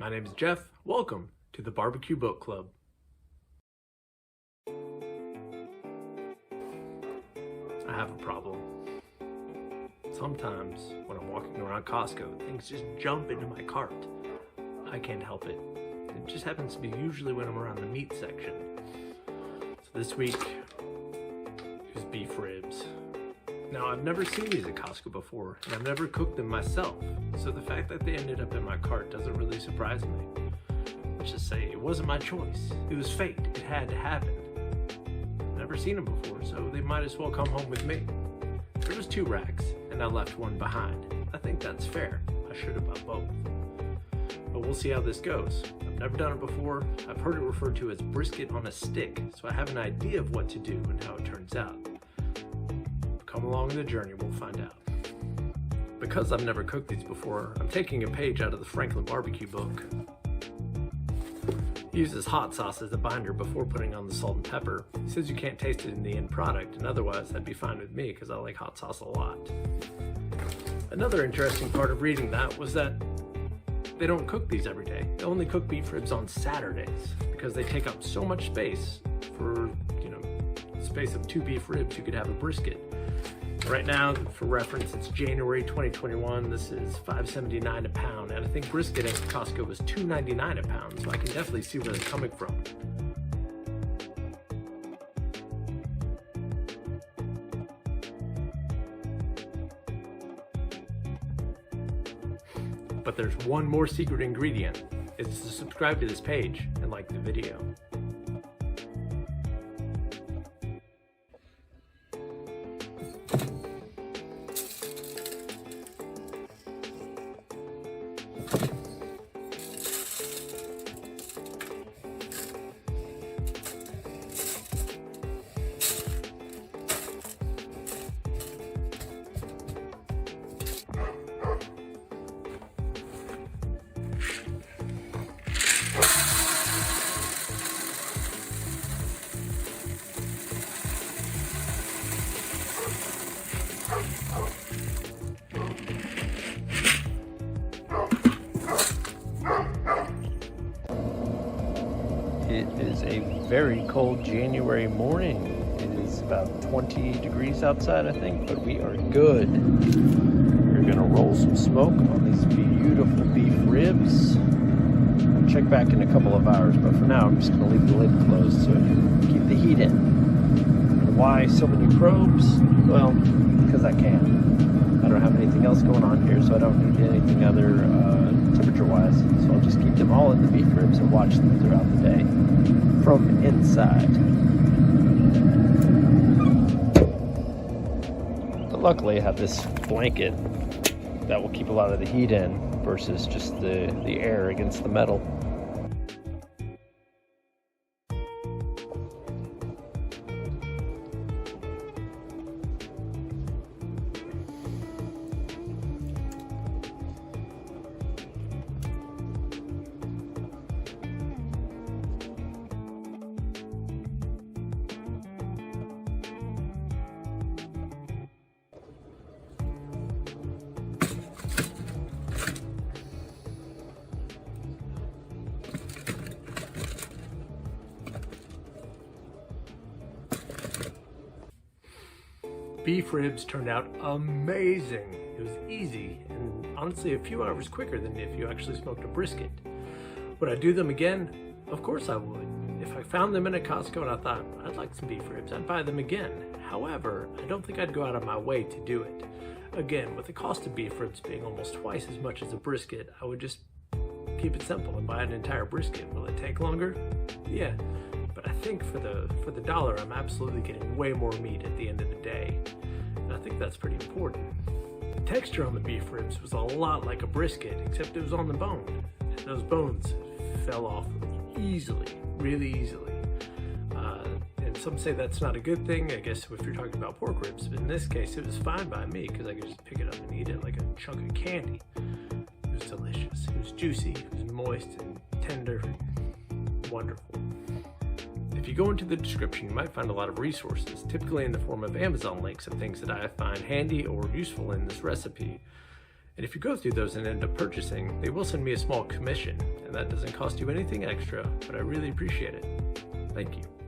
My name is Jeff. Welcome to the Barbecue Book Club. I have a problem. Sometimes when I'm walking around Costco, things just jump into my cart. I can't help it. It just happens to be usually when I'm around the meat section. So this week, it was beef ribs. Now, I've never seen these at Costco before, and I've never cooked them myself, so the fact that they ended up in my cart doesn't really surprise me. Let's just say it wasn't my choice. It was fate. It had to happen. Never seen them before, so they might as well come home with me. There was 2 racks, and I left one behind. I think that's fair. I should have bought both. But we'll see how this goes. I've never done it before. I've heard it referred to as brisket on a stick, so I have an idea of what to do and how it turns out. Come along the journey, we'll find out. Because I've never cooked these before, I'm taking a page out of the Franklin barbecue book. He uses hot sauce as a binder before putting on the salt and pepper. He says you can't taste it in the end product, and otherwise that'd be fine with me because I like hot sauce a lot. Another interesting part of reading that was that they don't cook these every day. They only cook beef ribs on Saturdays because they take up so much space. For, space of 2 beef ribs, you could have a brisket. Right now, for reference, it's January 2021. This is $5.79 a pound, and I think brisket at Costco was $2.99 a pound, so I can definitely see where they're coming from. But there's one more secret ingredient. It's to subscribe to this page and like the video. It is a very cold January morning. It is about 20 degrees outside, I think, but we are good. We're gonna roll some smoke on these beautiful beef ribs. I'll check back in a couple of hours, but for now, I'm just gonna leave the lid closed so keep the heat in. And why so many probes? Well, because I can. I don't have anything else going on here, so I don't need anything other temperature-wise. So I'll just keep them all in the beef ribs and watch them throughout the day from inside. But luckily, I have this blanket that will keep a lot of the heat in versus just the air against the metal. Beef ribs turned out amazing. It was easy and honestly a few hours quicker than if you actually smoked a brisket. Would I do them again? Of course I would. If I found them in a Costco and I thought I'd like some beef ribs, I'd buy them again. However, I don't think I'd go out of my way to do it. Again, with the cost of beef ribs being almost twice as much as a brisket, I would just keep it simple and buy an entire brisket. Will it take longer? Yeah. But I think for the dollar, I'm absolutely getting way more meat at the end of the day. And I think that's pretty important. The texture on the beef ribs was a lot like a brisket, except it was on the bone. And those bones fell off easily, really easily. And some say that's not a good thing, I guess, if you're talking about pork ribs. But in this case, it was fine by me because I could just pick it up and eat it like a chunk of candy. It was delicious. It was juicy, it was moist and tender. Wonderful. If you go into the description, you might find a lot of resources, typically in the form of Amazon links of things that I find handy or useful in this recipe. And if you go through those and end up purchasing, they will send me a small commission, and that doesn't cost you anything extra, but I really appreciate it. Thank you.